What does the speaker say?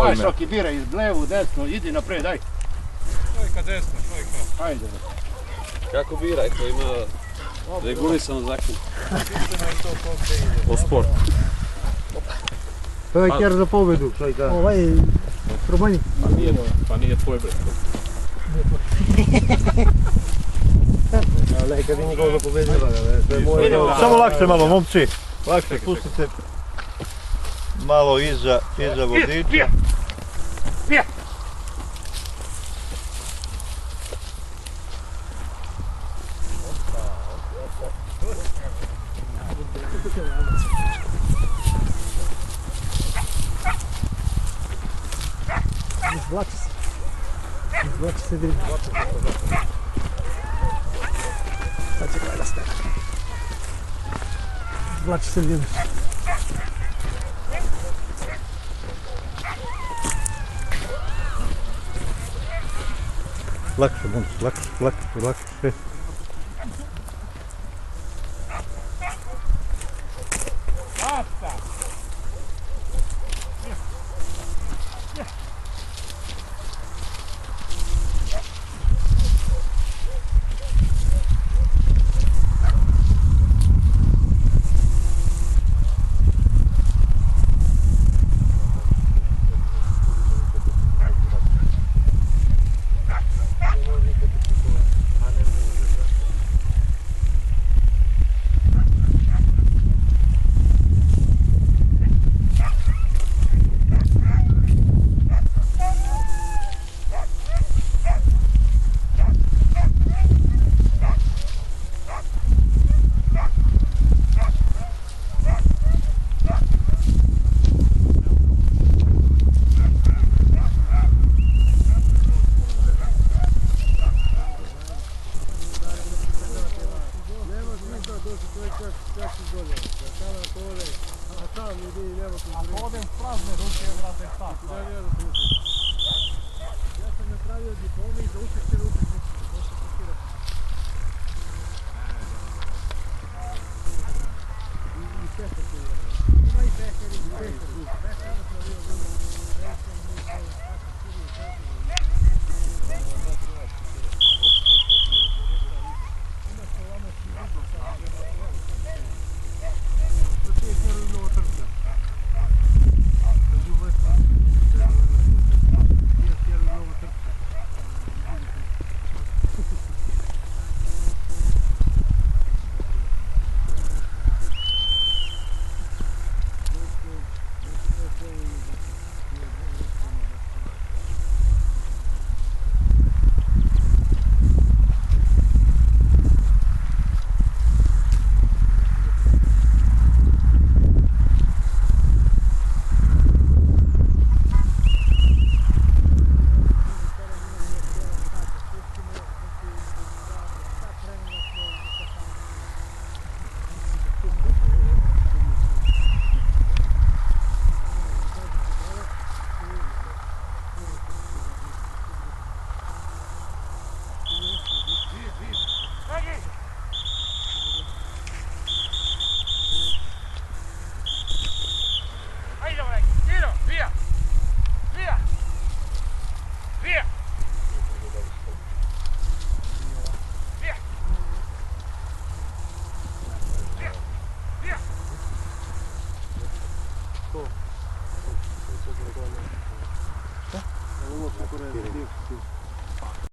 Aj, Šoki, biraj iz levu, desno, idi napred, aj. Šojka desno, šojka. Ajde. Kako biraj, to ima regulisano zakon. Istina je to kog gdje ide. O sport. To je kjer za pobedu, Šojka. Ovaj, probajnik. Pa nije tvoj bre. Ali kad je nikoga pobedila ga, samo lakše malo, momci. Lakše, pustite malo iza vodiča. Pija! Izvlači se. Izvlači se drži. Sad će gleda stane. Izvlači se drži. Lakše, momci, lakše. Ako odem s prazne ruke, vrate šta? Ja sam napravio diplome i za učešće u utakmici. I pešar se je. Ima i pešar i pešar. Pešar napravio Ovo